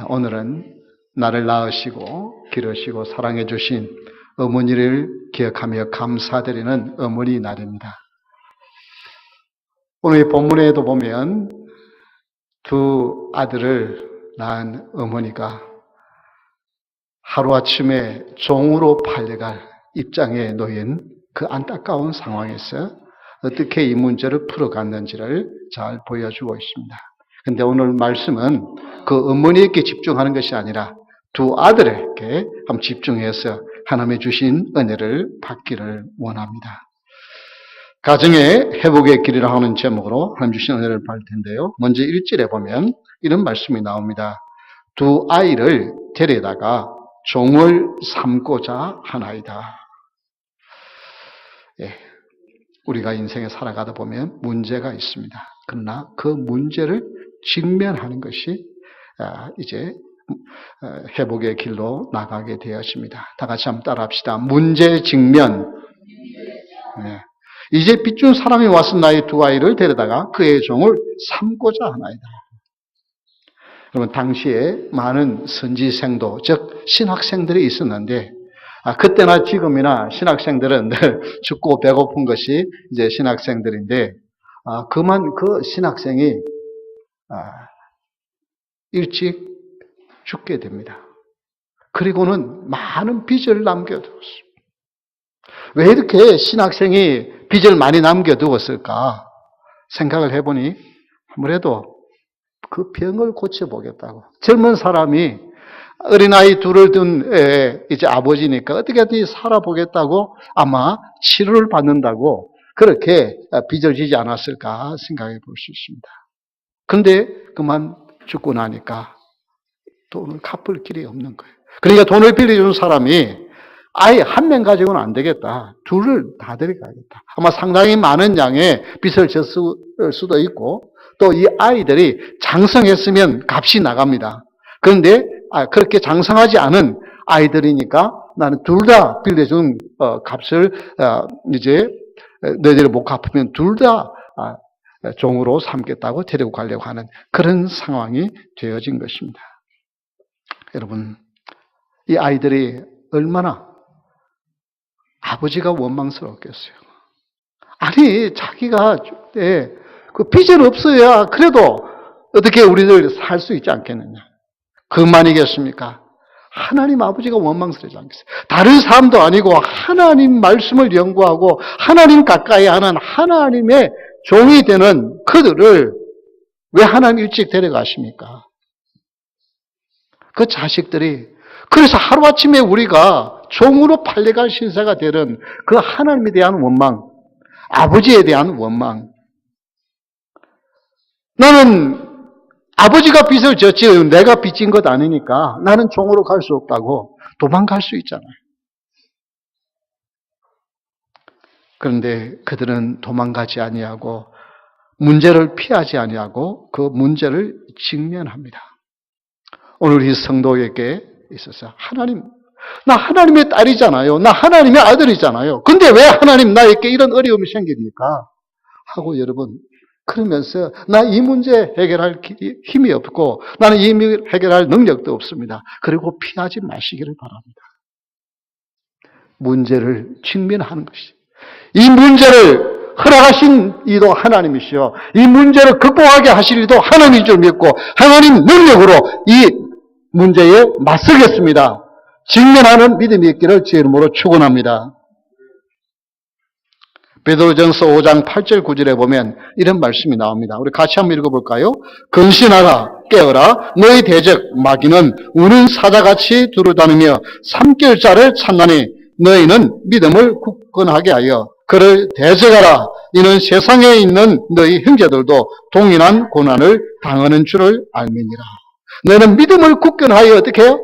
오늘은 나를 낳으시고 기르시고 사랑해 주신 어머니를 기억하며 감사드리는 어머니 날입니다. 오늘 본문에도 보면 두 아들을 낳은 어머니가 하루아침에 종으로 팔려갈 입장에 놓인 그 안타까운 상황에서 어떻게 이 문제를 풀어갔는지를 잘 보여주고 있습니다. 그런데 오늘 말씀은 그 어머니에게 집중하는 것이 아니라 두 아들에게 한번 집중해서 하나님의 주신 은혜를 받기를 원합니다. 가정의 회복의 길이라 하는 제목으로 하나님 주신 은혜를 받을 텐데요. 먼저 1절에 보면 이런 말씀이 나옵니다. 두 아이를 데려다가 종을 삼고자 하나이다. 우리가 인생에 살아가다 보면 문제가 있습니다. 그러나 그 문제를 직면하는 것이 이제 회복의 길로 나가게 되었습니다. 다 같이 한번 따라합시다. 문제 직면. 이제 빚준 사람이 와서 나의 두 아이를 데려다가 그의 종을 삼고자 하나이다. 여러분, 당시에 많은 선지생도, 즉 신학생들이 있었는데 그때나 지금이나 신학생들은 늘 죽고 배고픈 것이 이제 신학생들인데 그 신학생이 일찍 죽게 됩니다. 그리고는 많은 빚을 남겨두었습니다. 왜 이렇게 신학생이 빚을 많이 남겨두었을까 생각을 해보니 아무래도 그 병을 고쳐보겠다고. 젊은 사람이 어린아이 둘을 둔 이제 아버지니까 어떻게든 살아보겠다고 아마 치료를 받는다고 그렇게 빚을 지지 않았을까 생각해 볼 수 있습니다. 그런데 그만 죽고 나니까 돈을 갚을 길이 없는 거예요. 그러니까 돈을 빌려준 사람이 아예 한 명 가지고는 안 되겠다. 둘을 다 데려가겠다. 아마 상당히 많은 양의 빚을 졌을 수도 있고 또 이 아이들이 장성했으면 값이 나갑니다. 그런데 그렇게 장성하지 않은 아이들이니까 나는 둘 다 빌려준 값을 이제 너희들이 못 갚으면 둘 다 종으로 삼겠다고 데리고 가려고 하는 그런 상황이 되어진 것입니다. 여러분, 이 아이들이 얼마나 아버지가 원망스럽겠어요. 아니, 자기가 그 빚은 없어야 그래도 어떻게 우리들 살 수 있지 않겠느냐. 그만이겠습니까? 하나님 아버지가 원망스러워하지 않겠어요? 다른 사람도 아니고 하나님 말씀을 연구하고 하나님 가까이 하는 하나님의 종이 되는 그들을 왜 하나님 일찍 데려가십니까? 그 자식들이 그래서 하루아침에 우리가 종으로 팔려갈 신세가 되는 그 하나님에 대한 원망, 아버지에 대한 원망. 나는 아버지가 빚을 졌지 내가 빚진 것 아니니까 나는 종으로 갈 수 없다고 도망갈 수 있잖아요. 그런데 그들은 도망가지 아니하고 문제를 피하지 아니하고 그 문제를 직면합니다. 오늘 이 성도에게 있어서 나 하나님의 딸이잖아요. 나 하나님의 아들이잖아요. 근데 왜 하나님 나에게 이런 어려움이 생깁니까? 하고 여러분 그러면서 나 이 문제 해결할 힘이 없고 나는 이 해결할 능력도 없습니다. 그리고 피하지 마시기를 바랍니다. 문제를 직면하는 것이. 이 문제를 허락하신 이도 하나님이시요. 이 문제를 극복하게 하실 이도 하나님인 줄 믿고 하나님 능력으로 이 문제에 맞서겠습니다. 직면하는 믿음이 있기를 주의 이름으로 축원합니다. 베드로전서 5장 8절 9절에 보면 이런 말씀이 나옵니다. 우리 같이 한번 읽어볼까요? 근신하라 깨어라 너희 대적 마귀는 우는 사자같이 두루다니며 삼킬 자를 찾나니 너희는 믿음을 굳건하게 하여 그를 대적하라. 이는 세상에 있는 너희 형제들도 동일한 고난을 당하는 줄을 알미니라. 너희는 믿음을 굳건하여 어떻게 해요?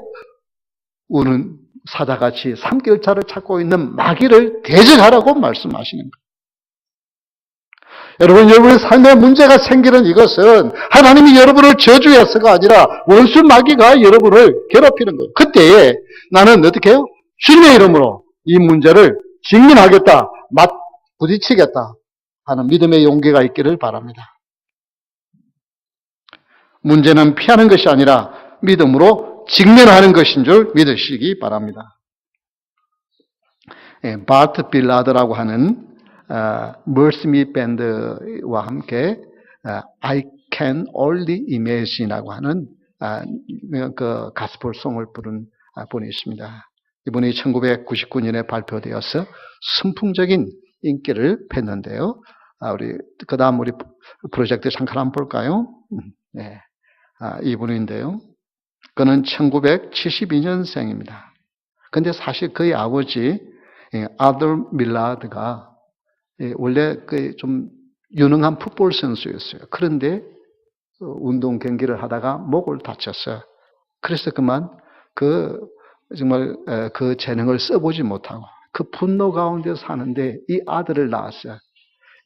우는 사자같이 삼킬 자를 찾고 있는 마귀를 대적하라고 말씀하시는 거예요. 여러분의 삶에 문제가 생기는 이것은 하나님이 여러분을 저주해서가 아니라 원수 마귀가 여러분을 괴롭히는 거예요. 그때에 나는 어떻게 해요? 주님의 이름으로 이 문제를 직면하겠다, 부딪히겠다 하는 믿음의 용기가 있기를 바랍니다. 문제는 피하는 것이 아니라 믿음으로 직면하는 것인 줄 믿으시기 바랍니다. 바트 빌라드라고 하는 멀스미 밴드와 함께 I can only imagine이라고 하는 그 가스펠송을 부른 분이 있습니다. 이분이 1999년에 발표되어서 선풍적인 인기를 뺐는데요. 그 다음 우리 프로젝트 잠깐 한번 볼까요? 네. 이분인데요. 그는 1972년생입니다. 근데 사실 그의 아버지, 아들 밀라드가 원래 좀 유능한 풋볼 선수였어요. 그런데 운동 경기를 하다가 목을 다쳤어요. 그래서 그만 정말 그 재능을 써보지 못하고 그 분노 가운데 사는데 이 아들을 낳았어요.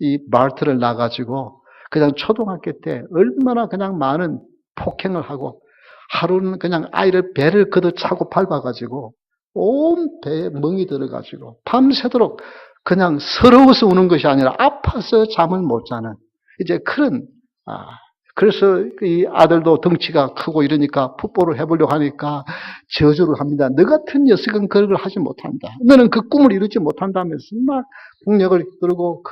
이 바트를 낳아가지고 그냥 초등학교 때 얼마나 그냥 많은 폭행을 하고 하루는 그냥 아이를 배를 걷어차고 밟아가지고 온 배에 멍이 들어가지고 밤새도록 그냥 서러워서 우는 것이 아니라 아파서 잠을 못 자는 이제 그래서 이 아들도 덩치가 크고 이러니까 풋볼을 해보려고 하니까 저주를 합니다. 너 같은 녀석은 그걸 하지 못한다. 너는 그 꿈을 이루지 못한다면서 막 폭력을 들고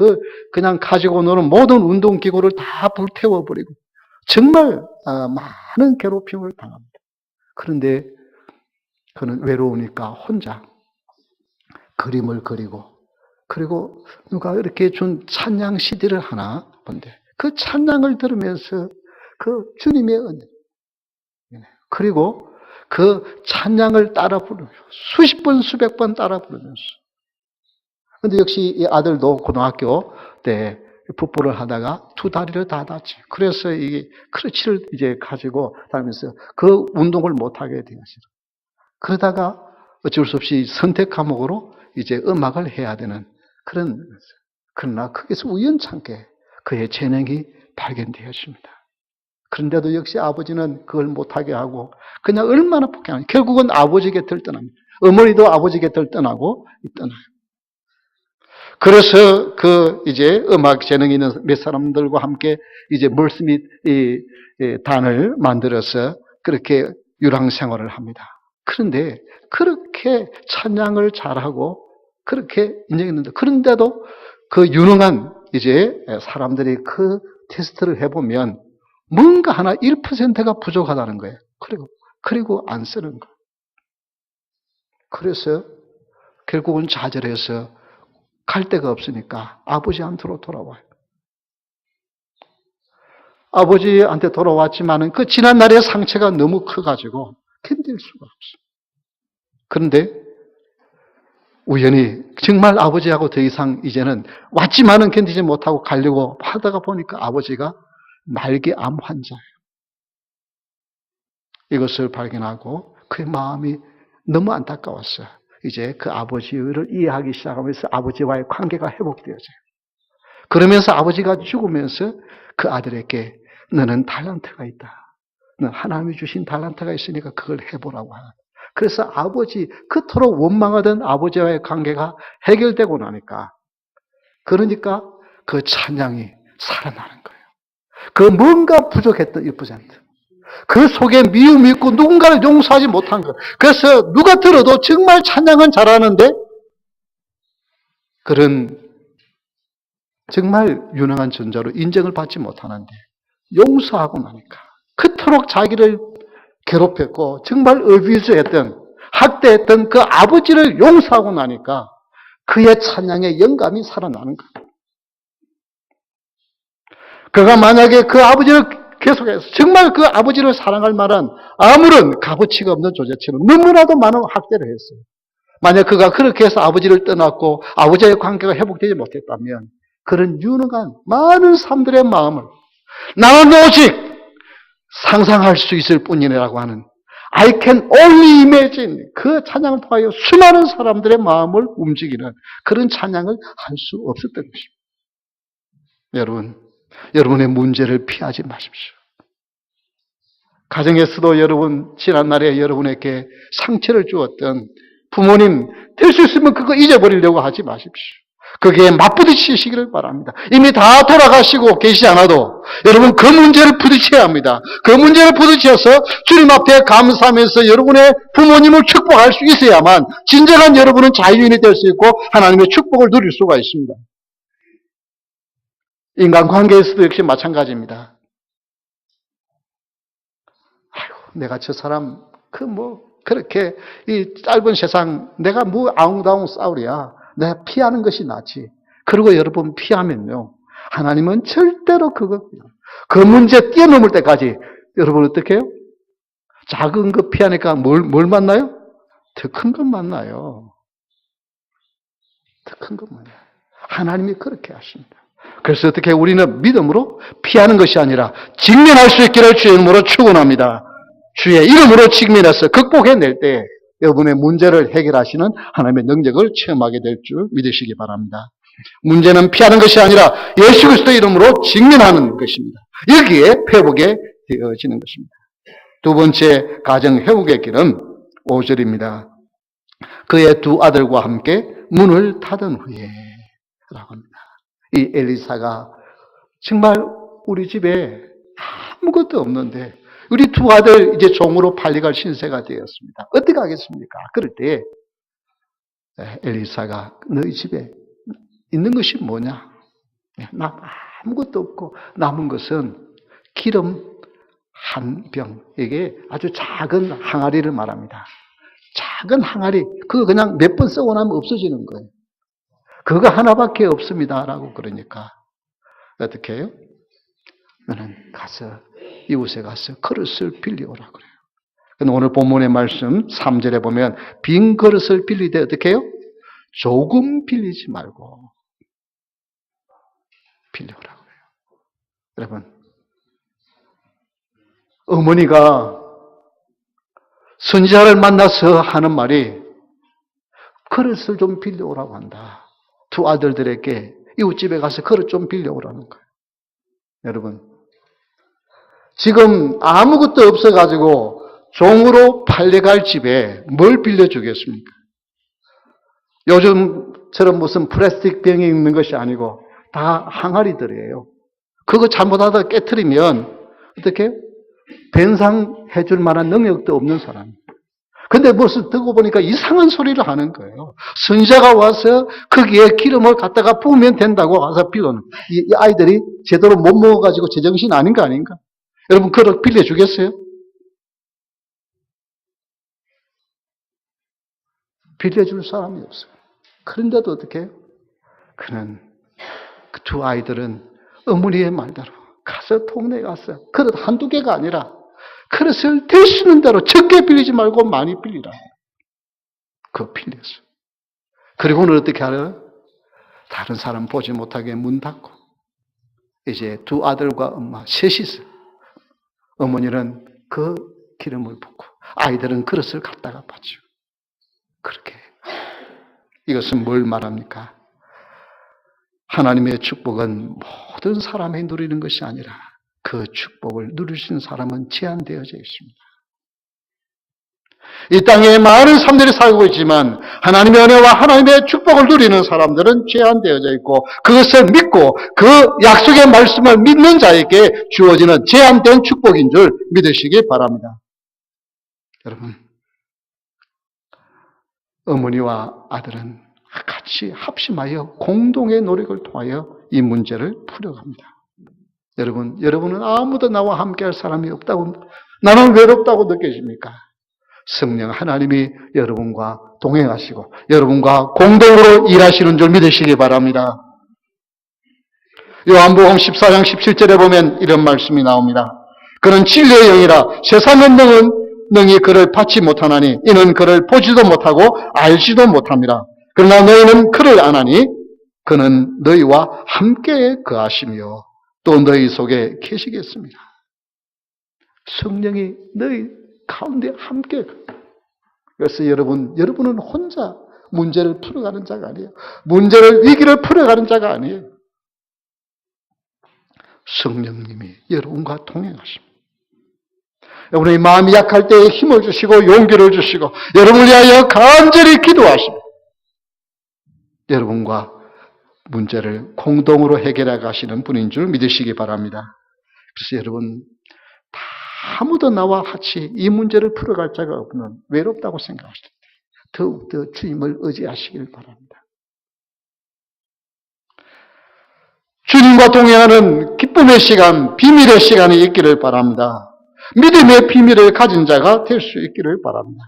그냥 가지고 노는 모든 운동기구를 다 불태워버리고 정말 많은 괴롭힘을 당합니다. 그런데 그는 외로우니까 혼자 그림을 그리고 그리고 누가 이렇게 준 찬양 CD를 하나 본데 그 찬양을 들으면서 그 주님의 은혜 그리고 그 찬양을 따라 부르며 수십 번 수백 번 따라 부르면서 근데 역시 이 아들도 고등학교 때 풋볼을 하다가 두 다리를 다 다치 그래서 이 크러치를 이제 가지고 다니면서 그 운동을 못하게 되었어요. 그러다가 어쩔 수 없이 선택 과목으로 이제 음악을 해야 되는 그러나 거기서 우연찮게 그의 재능이 발견되었습니다. 그런데도 역시 아버지는 그걸 못하게 하고 그냥 얼마나 폭행하냐. 결국은 아버지 곁을 떠납니다. 어머니도 아버지 곁을 떠나고 떠나요. 그래서 이제 음악 재능이 있는 몇 사람들과 함께 이제 멀스밋 단을 만들어서 그렇게 유랑 생활을 합니다. 그런데 그렇게 찬양을 잘하고 그렇게 인정했는데 그런데도 그 유능한 이제 사람들이 그 테스트를 해보면 뭔가 하나 1%가 부족하다는 거예요. 그리고 안 쓰는 거예요. 그래서 결국은 좌절해서 갈 데가 없으니까 아버지한테로 돌아와요. 아버지한테 돌아왔지만은 그 지난 날의 상처가 너무 커가지고 견딜 수가 없어요. 그런데 우연히 정말 아버지하고 더 이상 이제는 왔지만은 견디지 못하고 가려고 하다가 보니까 아버지가 말기암 환자예요. 이것을 발견하고 그의 마음이 너무 안타까웠어요. 이제 그 아버지를 이해하기 시작하면서 아버지와의 관계가 회복되어져요. 그러면서 아버지가 죽으면서 그 아들에게 너는 달란트가 있다. 너 하나님이 주신 달란트가 있으니까 그걸 해보라고 하는. 그래서 그토록 원망하던 아버지와의 관계가 해결되고 나니까 그러니까 그 찬양이 살아나는 거예요. 그 뭔가 부족했던 1%. 그 속에 미움이 있고 누군가를 용서하지 못한 것. 그래서 누가 들어도 정말 찬양은 잘하는데 그런 정말 유능한 존재로 인정을 받지 못하는데 용서하고 나니까 그토록 자기를 괴롭혔고 정말 어뷰즈했던 학대했던 그 아버지를 용서하고 나니까 그의 찬양의 영감이 살아나는 거예요. 그가 만약에 그 아버지를 계속해서 정말 그 아버지를 사랑할 만한 아무런 값어치가 없는 존재처럼 너무나도 많은 학대를 했어요. 만약 그가 그렇게 해서 아버지를 떠났고 아버지의 관계가 회복되지 못했다면 그런 유능한 많은 사람들의 마음을 나는 오직 상상할 수 있을 뿐이라고 하는 I can only imagine 그 찬양을 통하여 수많은 사람들의 마음을 움직이는 그런 찬양을 할 수 없었던 것입니다. 여러분의 문제를 피하지 마십시오. 가정에서도 여러분 지난날에 여러분에게 상처를 주었던 부모님 될 수 있으면 그거 잊어버리려고 하지 마십시오. 거기에 맞부딪히시기를 바랍니다. 이미 다 돌아가시고 계시지 않아도 여러분 그 문제를 부딪혀야 합니다. 그 문제를 부딪혀서 주님 앞에 감사하면서 여러분의 부모님을 축복할 수 있어야만 진정한 여러분은 자유인이 될 수 있고 하나님의 축복을 누릴 수가 있습니다. 인간관계에서도 역시 마찬가지입니다. 아이고, 내가 저 사람 그렇게 이 짧은 세상 내가 아웅다웅 싸우랴. 내가 피하는 것이 낫지. 그리고 여러분 피하면요. 하나님은 절대로 그 문제 뛰어넘을 때까지 여러분 어떻게 해요? 작은 거 피하니까 뭘 만나요? 더 큰 것 만나요. 더 큰 것 만나요. 하나님이 그렇게 하십니다. 그래서 어떻게 우리는 믿음으로 피하는 것이 아니라 직면할 수 있기를 주의 이름으로 축원합니다. 주의 이름으로 직면해서 극복해낼 때 여러분의 문제를 해결하시는 하나님의 능력을 체험하게 될 줄 믿으시기 바랍니다. 문제는 피하는 것이 아니라 예수 그리스도의 이름으로 직면하는 것입니다. 여기에 회복이 되어지는 것입니다. 두 번째 가정 회복의 길은 5절입니다. 그의 두 아들과 함께 문을 닫은 후에 라고 합니다. 이 엘리사가 정말 우리 집에 아무것도 없는데 우리 두 아들 이제 종으로 팔려갈 신세가 되었습니다. 어떻게 하겠습니까? 그럴 때 엘리사가 너희 집에 있는 것이 뭐냐? 나 아무것도 없고 남은 것은 기름 한 병. 이게 아주 작은 항아리를 말합니다. 작은 항아리. 그거 그냥 몇 번 쓰고 나면 없어지는 거예요. 그거 하나밖에 없습니다라고 그러니까 어떻게 해요? 너는 가서 이웃에 가서 그릇을 빌려오라 그래요. 근데 오늘 본문의 말씀 3절에 보면 빈 그릇을 빌리되 어떻게 해요? 조금 빌리지 말고 빌려오라 그래요. 여러분, 어머니가 선지자를 만나서 하는 말이 그릇을 좀 빌려오라고 한다. 두 아들들에게 이웃집에 가서 그릇 좀 빌려오라는 거예요. 여러분, 지금 아무것도 없어가지고 종으로 팔려갈 집에 뭘 빌려주겠습니까? 요즘처럼 무슨 플라스틱 병이 있는 것이 아니고 다 항아리들이에요. 그거 잘못하다 깨트리면 어떻게 변상해 줄 만한 능력도 없는 사람. 근데 무슨 듣고 보니까 이상한 소리를 하는 거예요. 선지자가 와서 거기에 기름을 갖다가 부으면 된다고 와서 빌려는. 이 아이들이 제대로 못 먹어가지고 제정신 아닌가 아닌가? 여러분 그걸 빌려주겠어요? 빌려줄 사람이 없어요. 그런데도 어떻게 해요? 그는 그 두 아이들은 어머니의 말대로 가서 동네에 가서 그릇 한두 개가 아니라 그릇을 될 수 있는 대로 적게 빌리지 말고 많이 빌리라. 그거 빌렸어. 그리고는 어떻게 하래요? 다른 사람 보지 못하게 문 닫고 이제 두 아들과 엄마 셋이서 어머니는 그 기름을 붓고 아이들은 그릇을 갖다가 받죠. 그렇게 이것은 뭘 말합니까? 하나님의 축복은 모든 사람이 누리는 것이 아니라 그 축복을 누릴 수 있는 사람은 제한되어져 있습니다. 이 땅에 많은 사람들이 살고 있지만 하나님의 은혜와 하나님의 축복을 누리는 사람들은 제한되어져 있고 그것을 믿고 그 약속의 말씀을 믿는 자에게 주어지는 제한된 축복인 줄 믿으시기 바랍니다. 여러분, 어머니와 아들은 같이 합심하여 공동의 노력을 통하여 이 문제를 풀어갑니다. 여러분은 아무도 나와 함께할 사람이 없다고, 나는 외롭다고 느껴집니까? 성령 하나님이 여러분과 동행하시고 여러분과 공동으로 일하시는 줄 믿으시기 바랍니다. 요한복음 14장 17절에 보면 이런 말씀이 나옵니다. 그는 진리의 영이라 세상의 능히 그를 받지 못하나니 이는 그를 보지도 못하고 알지도 못합니다. 그러나 너희는 그를 아나니 그는 너희와 함께 거하시며 또 너희 속에 계시겠습니다. 성령이 너희 가운데 함께. 그래서 여러분은 혼자 문제를 풀어가는 자가 아니에요. 위기를 풀어가는 자가 아니에요. 성령님이 여러분과 동행하십니다. 여러분의 마음이 약할 때에 힘을 주시고 용기를 주시고 여러분을 위하여 간절히 기도하십니다. 여러분과 문제를 공동으로 해결해 가시는 분인 줄 믿으시기 바랍니다. 그래서 여러분, 아무도 나와 같이 이 문제를 풀어갈 자가 없는 외롭다고 생각하실 때 더욱더 주님을 의지하시길 바랍니다. 주님과 동행하는 기쁨의 시간, 비밀의 시간이 있기를 바랍니다. 믿음의 비밀을 가진 자가 될 수 있기를 바랍니다.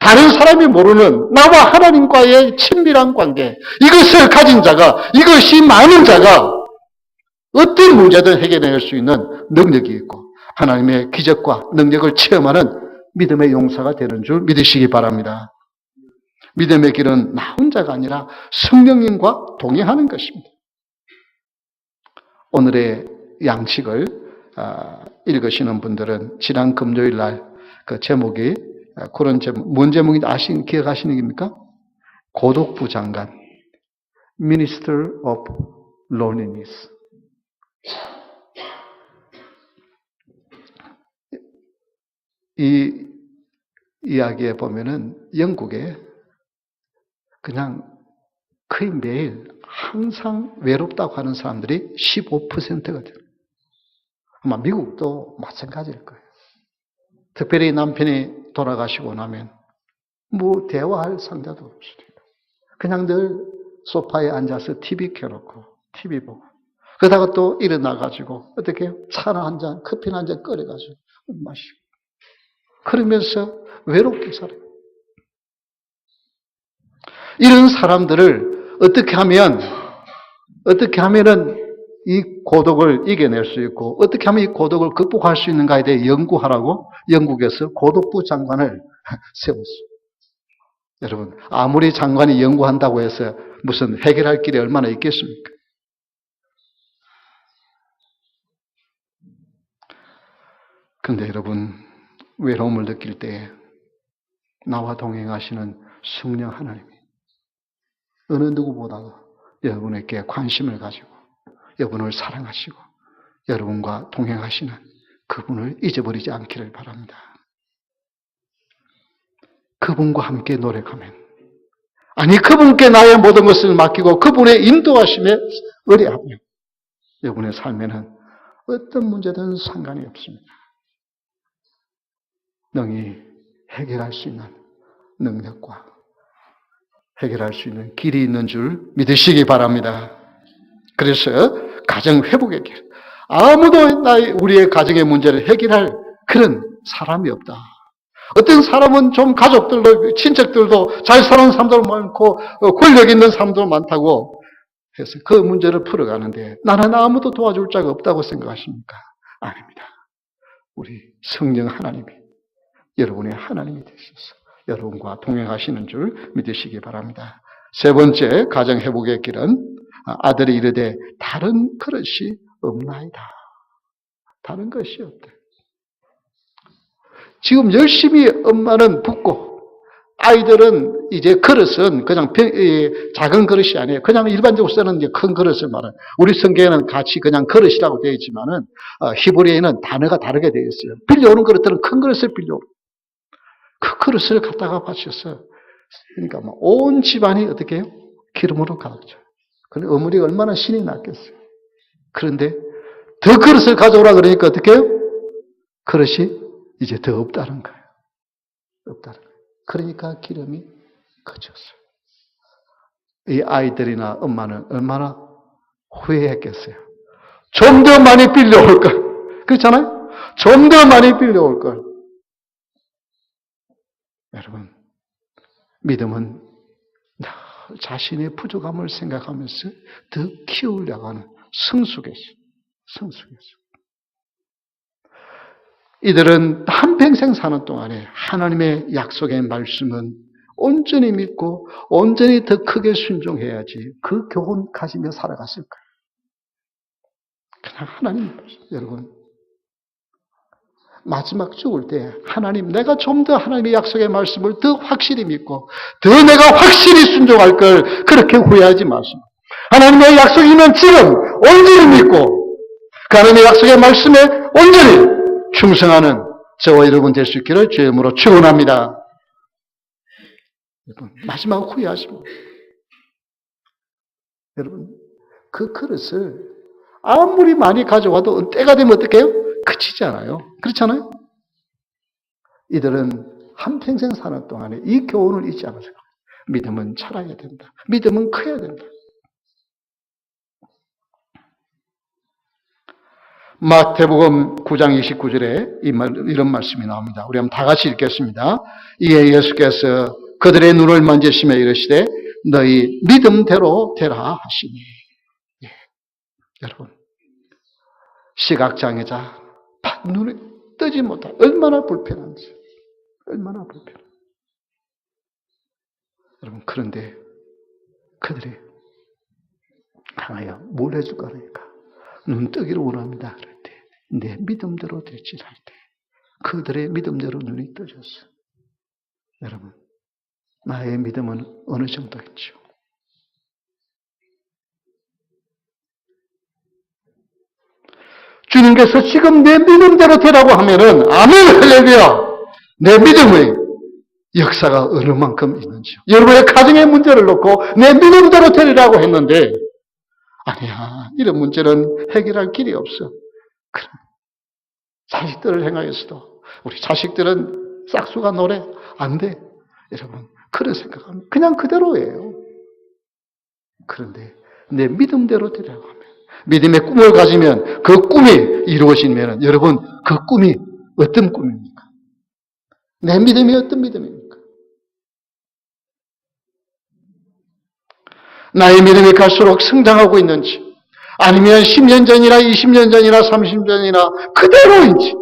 다른 사람이 모르는 나와 하나님과의 친밀한 관계, 이것을 가진 자가, 이것이 많은 자가 어떤 문제든 해결해낼 수 있는 능력이 있고 하나님의 기적과 능력을 체험하는 믿음의 용사가 되는 줄 믿으시기 바랍니다. 믿음의 길은 나 혼자가 아니라 성령님과 동행하는 것입니다. 오늘의 양식을 읽으시는 분들은 지난 금요일 날 그 제목이 그런 제목, 뭔 제목인지 기억하시는 겁니까? 고독부 장관, Minister of Loneliness. 이 이야기에 보면은 영국에 그냥 거의 매일 항상 외롭다고 하는 사람들이 15%가 돼요. 아마 미국도 마찬가지일 거예요. 특별히 남편이 돌아가시고 나면 뭐 대화할 상대도 없어요. 그냥 늘 소파에 앉아서 TV 켜놓고 TV 보고 그러다가 또 일어나가지고 어떻게 해요? 차나 한 잔, 커피나 한 잔 끓여가지고 마시고 그러면서 외롭게 살아요. 이런 사람들을 어떻게 하면은 이 고독을 이겨낼 수 있고 어떻게 하면 이 고독을 극복할 수 있는가에 대해 연구하라고 영국에서 고독부 장관을 세웠어요. 여러분, 아무리 장관이 연구한다고 해서 무슨 해결할 길이 얼마나 있겠습니까? 그런데 여러분, 외로움을 느낄 때 나와 동행하시는 성령 하나님이 어느 누구보다도 여러분에게 관심을 가지고 여러분을 사랑하시고 여러분과 동행하시는 그분을 잊어버리지 않기를 바랍니다. 그분과 함께 노력하면, 아니 그분께 나의 모든 것을 맡기고 그분의 인도하심에 의뢰하며 여러분의 삶에는 어떤 문제든 상관이 없습니다. 능히 해결할 수 있는 능력과 해결할 수 있는 길이 있는 줄 믿으시기 바랍니다. 그래서 가정 회복의 길. 아무도 우리의 가정의 문제를 해결할 그런 사람이 없다. 어떤 사람은 좀 가족들도, 친척들도 잘 사는 사람도 많고, 권력 있는 사람도 많다고 해서 그 문제를 풀어가는데 나는 아무도 도와줄 자가 없다고 생각하십니까? 아닙니다. 우리 성령 하나님이, 여러분의 하나님이 되셔서 여러분과 동행하시는 줄 믿으시기 바랍니다. 세 번째, 가정 회복의 길은 아들이 이르되 다른 그릇이 없나이다. 다른 것이 없대. 지금 열심히 엄마는 붓고 아이들은 이제 그릇은 그냥 작은 그릇이 아니에요. 그냥 일반적으로 쓰는 큰 그릇을 말해요. 우리 성경에는 같이 그냥 그릇이라고 되어 있지만은 히브리어에는 단어가 다르게 되어 있어요. 빌려오는 그릇들은 큰 그릇을 빌려오고 그 그릇을 갖다가 바쳐서 그러니까 온 집안이 어떻게 해요? 기름으로 가득 차요. 근데 어머니가 얼마나 신이 났겠어요. 그런데 더 그릇을 가져오라 그러니까 어떻게 해요? 그릇이 이제 더 없다는 거예요. 없다는 거예요. 그러니까 기름이 그쳤어요. 이 아이들이나 엄마는 얼마나 후회했겠어요. 좀 더 많이 빌려올 걸. 그렇잖아요? 좀 더 많이 빌려올 걸. 여러분, 믿음은 자신의 부족함을 생각하면서 더 키우려고 하는 성숙의 성숙의 이들은 한평생 사는 동안에 하나님의 약속의 말씀은 온전히 믿고 온전히 더 크게 순종해야지 그 교훈 가지며 살아갔을 거예요. 그냥 하나님, 여러분, 마지막 죽을 때 하나님, 내가 좀 더 하나님의 약속의 말씀을 더 확실히 믿고 더 내가 확실히 순종할 걸 그렇게 후회하지 마시고 하나님의 약속이면 지금 온전히 믿고 그 하나님의 약속의 말씀에 온전히 충성하는 저와 여러분 될 수 있기를 주의 이름으로 축원합니다. 여러분, 마지막 후회하시고 여러분, 그 그릇을 아무리 많이 가져와도 때가 되면 어떻게 해요? 그치지 않아요. 그렇잖아요? 이들은 한평생 사는 동안에 이 교훈을 잊지 않았어요. 믿음은 자라야 된다. 믿음은 커야 된다. 마태복음 9장 29절에 이런 말씀이 나옵니다. 우리 한번 다 같이 읽겠습니다. 이에 예수께서 그들의 눈을 만지시며 이르시되 너희 믿음대로 되라 하시니. 예. 여러분, 시각장애자 눈에 뜨지 못한 얼마나 불편한지. 얼마나 불편해. 여러분, 그런데 그들이 강하여 뭘 해줄까 하니까 눈 뜨기를 원합니다. 그럴 때, 내 믿음대로 될지랄 때, 그들의 믿음대로 눈이 떠졌어. 여러분, 나의 믿음은 어느 정도겠죠? 주님께서 지금 내 믿음대로 되라고 하면은, 아멘, 할렐루야! 내 믿음의 역사가 어느 만큼 있는지요. 여러분의 가정의 문제를 놓고 내 믿음대로 되리라고 했는데, 아니야, 이런 문제는 해결할 길이 없어. 그럼 자식들을 생각해서도 우리 자식들은 싹수가 노래 안 돼. 여러분, 그런 생각하면 그냥 그대로예요. 그런데 내 믿음대로 되라고 하면, 믿음의 꿈을 가지면 그 꿈이 이루어지면 여러분, 그 꿈이 어떤 꿈입니까? 내 믿음이 어떤 믿음입니까? 나의 믿음이 갈수록 성장하고 있는지, 아니면 10년 전이나 20년 전이나 30년 전이나 그대로인지.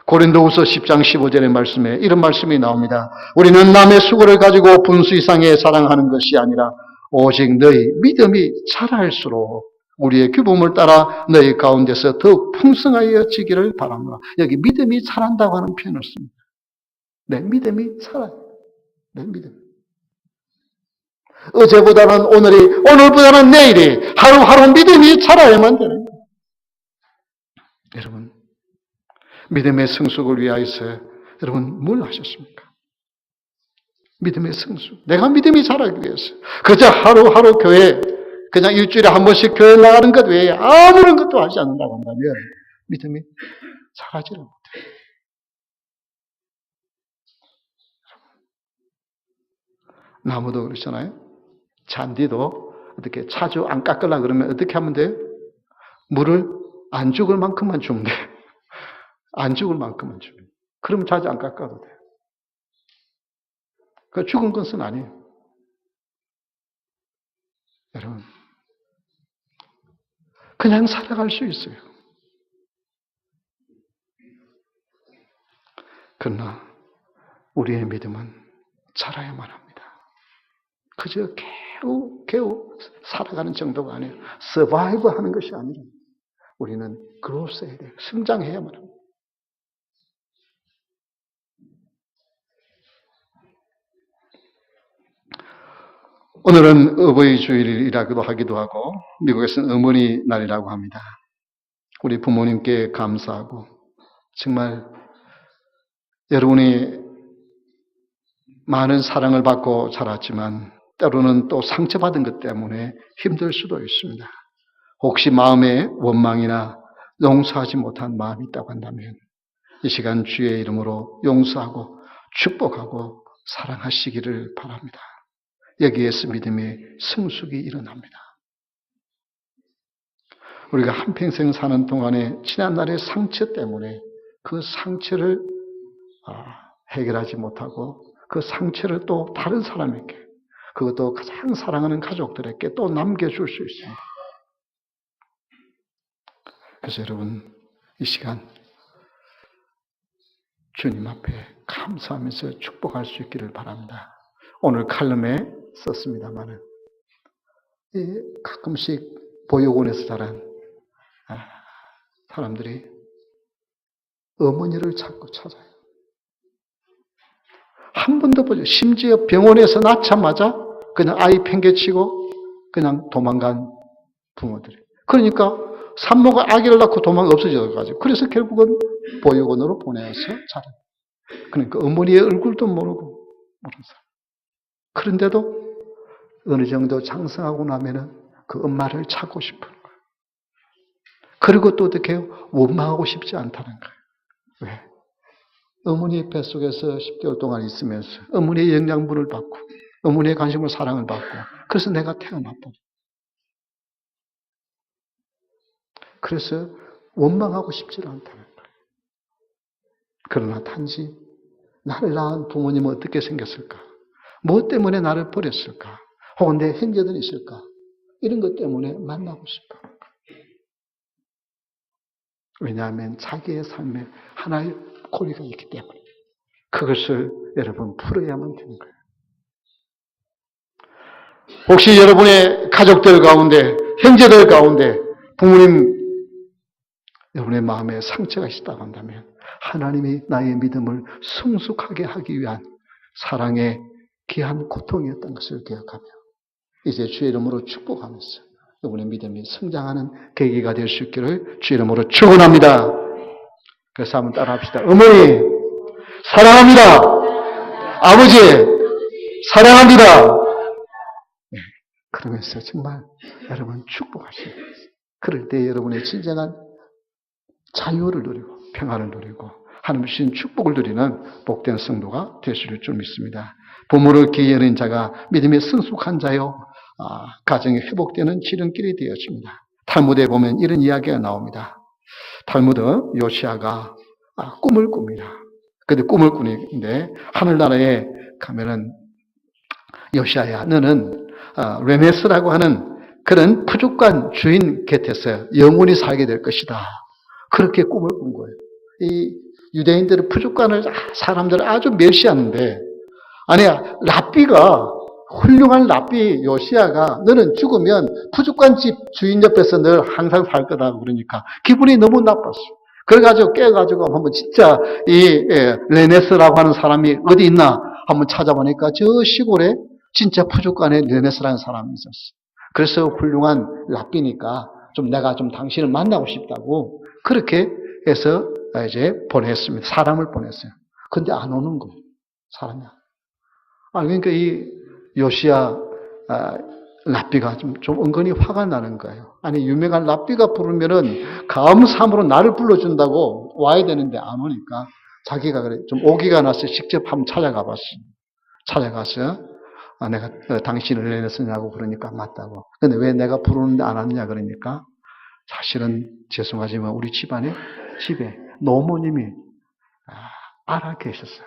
고린도후서 10장 15절의 말씀에 이런 말씀이 나옵니다. 우리는 남의 수고를 가지고 분수 이상의 사랑하는 것이 아니라 오직 너희 믿음이 자랄수록 우리의 규범을 따라 너희 가운데서 더욱 풍성하여지기를 바랍니다. 여기 믿음이 자란다고 하는 표현을 씁니다. 내 믿음이 자라요. 내 믿음. 어제보다는 오늘이, 오늘보다는 내일이 하루하루 믿음이 자라야만 되는 거예요. 여러분, 믿음의 성숙을 위하여서 여러분 뭘 하셨습니까? 믿음의 성숙. 내가 믿음이 자라기 위해서 그저 하루하루 교회, 그냥 일주일에 한 번씩 교회 나가는 것 외에 아무런 것도 하지 않는다고 한다면 믿음이 자라지를 못해요. 나무도 그렇잖아요. 잔디도 어떻게 자주 안 깎으려고 그러면 어떻게 하면 돼요? 물을 안 죽을 만큼만 주면 돼요. 안 죽을 만큼만 주면 돼요. 그럼 자주 안 깎아도 돼요. 그 죽은 것은 아니에요. 여러분, 그냥 살아갈 수 있어요. 그러나 우리의 믿음은 자라야만 합니다. 그저 겨우 살아가는 정도가 아니에요. 서바이브 하는 것이 아니라 우리는 그로서야 돼요. 성장해야만 합니다. 오늘은 어버이 주일이라고도 하기도 하고 미국에서는 어머니 날이라고 합니다. 우리 부모님께 감사하고 정말 여러분이 많은 사랑을 받고 자랐지만 때로는 또 상처받은 것 때문에 힘들 수도 있습니다. 혹시 마음에 원망이나 용서하지 못한 마음이 있다고 한다면 이 시간 주의 이름으로 용서하고 축복하고 사랑하시기를 바랍니다. 여기에서 믿음의 성숙이 일어납니다. 우리가 한평생 사는 동안에 지난날의 상처 때문에 그 상처를 해결하지 못하고 그 상처를 또 다른 사람에게, 그것도 가장 사랑하는 가족들에게 또 남겨줄 수 있습니다. 그래서 여러분, 이 시간 주님 앞에 감사하면서 축복할 수 있기를 바랍니다. 오늘 칼럼에 썼습니다마는 가끔씩 보육원에서 자란 사람들이 어머니를 자꾸 찾아요. 한 번도 보죠. 심지어 병원에서 낳자마자 그냥 아이 팽개치고 그냥 도망간 부모들이. 그러니까 산모가 아기를 낳고 도망 없어져가지고 그래서 결국은 보육원으로 보내서 자란. 그러니까 어머니의 얼굴도 모르고 모르는 사람. 그런데도 어느 정도 장성하고 나면은 그 엄마를 찾고 싶은 거예요. 그리고 또 어떻게 해요? 원망하고 싶지 않다는 거예요. 왜? 어머니의 뱃속에서 10개월 동안 있으면서 어머니의 영양분을 받고 어머니의 관심과 사랑을 받고 그래서 내가 태어났다. 그래서 원망하고 싶지 않다는 거예요. 그러나 단지 나를 낳은 부모님은 어떻게 생겼을까? 무엇 때문에 나를 버렸을까? 혹은 내 형제들이 있을까? 이런 것 때문에 만나고 싶어. 왜냐하면 자기의 삶에 하나의 고리가 있기 때문에 그것을 여러분 풀어야만 되는 거예요. 혹시 여러분의 가족들 가운데, 형제들 가운데 부모님 여러분의 마음에 상처가 있다고 한다면 하나님이 나의 믿음을 성숙하게 하기 위한 사랑의 귀한 고통이었던 것을 기억하며 이제 주의 이름으로 축복하면서 여러분의 믿음이 성장하는 계기가 될 수 있기를 주의 이름으로 축원합니다. 그래서 한번 따라합시다. 어머니 사랑합니다. 아버지 사랑합니다. 네, 그러면서 정말 여러분 축복하시는 거예요. 그럴 때 여러분의 진정한 자유를 누리고 평안을 누리고 하나님 주신 축복을 누리는 복된 성도가 되실 줄 믿습니다. 부모를 기여하는 자가 믿음의 성숙한 자요 가정이 회복되는 지름길이 되어집니다. 탈무드에 보면 이런 이야기가 나옵니다. 탈무드 요시아가 꿈을 꿉니다. 근데 꿈을 꾸는데 하늘나라에 가면은 요시아야 너는 레메스라고 하는 그런 부족한 주인 곁에서 영원히 살게 될 것이다. 그렇게 꿈을 꾼 거예요. 이 유대인들은 부족한을 사람들을 아주 멸시하는데 아니야 랍비가 훌륭한 랍비 요시아가 너는 죽으면 부족한 집 주인 옆에서 늘 항상 살 거다 그러니까 기분이 너무 나빴어. 그래가지고 깨가지고 한번 진짜 이 레네스라고 하는 사람이 어디 있나 한번 찾아보니까 저 시골에 진짜 부족한에 레네스라는 사람이 있었어. 그래서 훌륭한 랍비니까 좀 내가 좀 당신을 만나고 싶다고 그렇게 해서 이제 보냈습니다. 사람을 보냈어요. 근데 안 오는 거예요. 사람이. 그러니까 이 요시아 랍비가 좀 은근히 화가 나는 거예요. 아니 유명한 랍비가 부르면은 감사함으로 나를 불러준다고 와야 되는데 안 오니까 자기가 그래 좀 오기가 나서 직접 한번 찾아가 봤어요. 찾아가서 내가 당신을 내냈느냐고 그러니까 맞다고. 근데 왜 내가 부르는데 안 왔냐 그러니까 사실은 죄송하지만 우리 집에 노모님이 알아 계셨어요.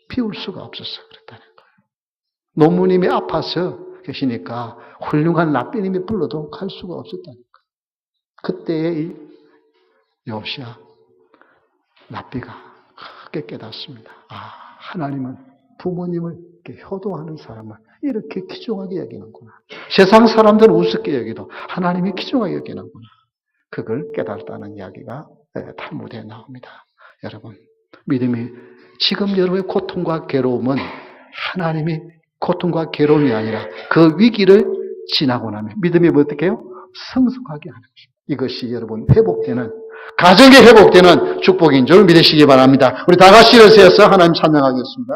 피울 수가 없었어 그랬다는 거예요. 노모님이 아파서 계시니까 훌륭한 랍비님이 불러도 갈 수가 없었다는 거예요. 그때의 이 요시아 랍비가 크게 깨닫습니다. 하나님은 부모님을 이렇게 효도하는 사람을 이렇게 귀중하게 여기는구나. 세상 사람들은 우습게 여기도 하나님이 귀중하게 여기는구나. 그걸 깨달았다는 이야기가 탈무드에 나옵니다. 여러분, 믿음이 지금 여러분의 고통과 괴로움은 하나님이 고통과 괴로움이 아니라 그 위기를 지나고 나면 믿음이 어떻게 해요? 성숙하게 하는 것입니다. 이것이 여러분 회복되는 가정이 회복되는 축복인 줄 믿으시기 바랍니다. 우리 다 같이 일어서서 하나님 찬양하겠습니다.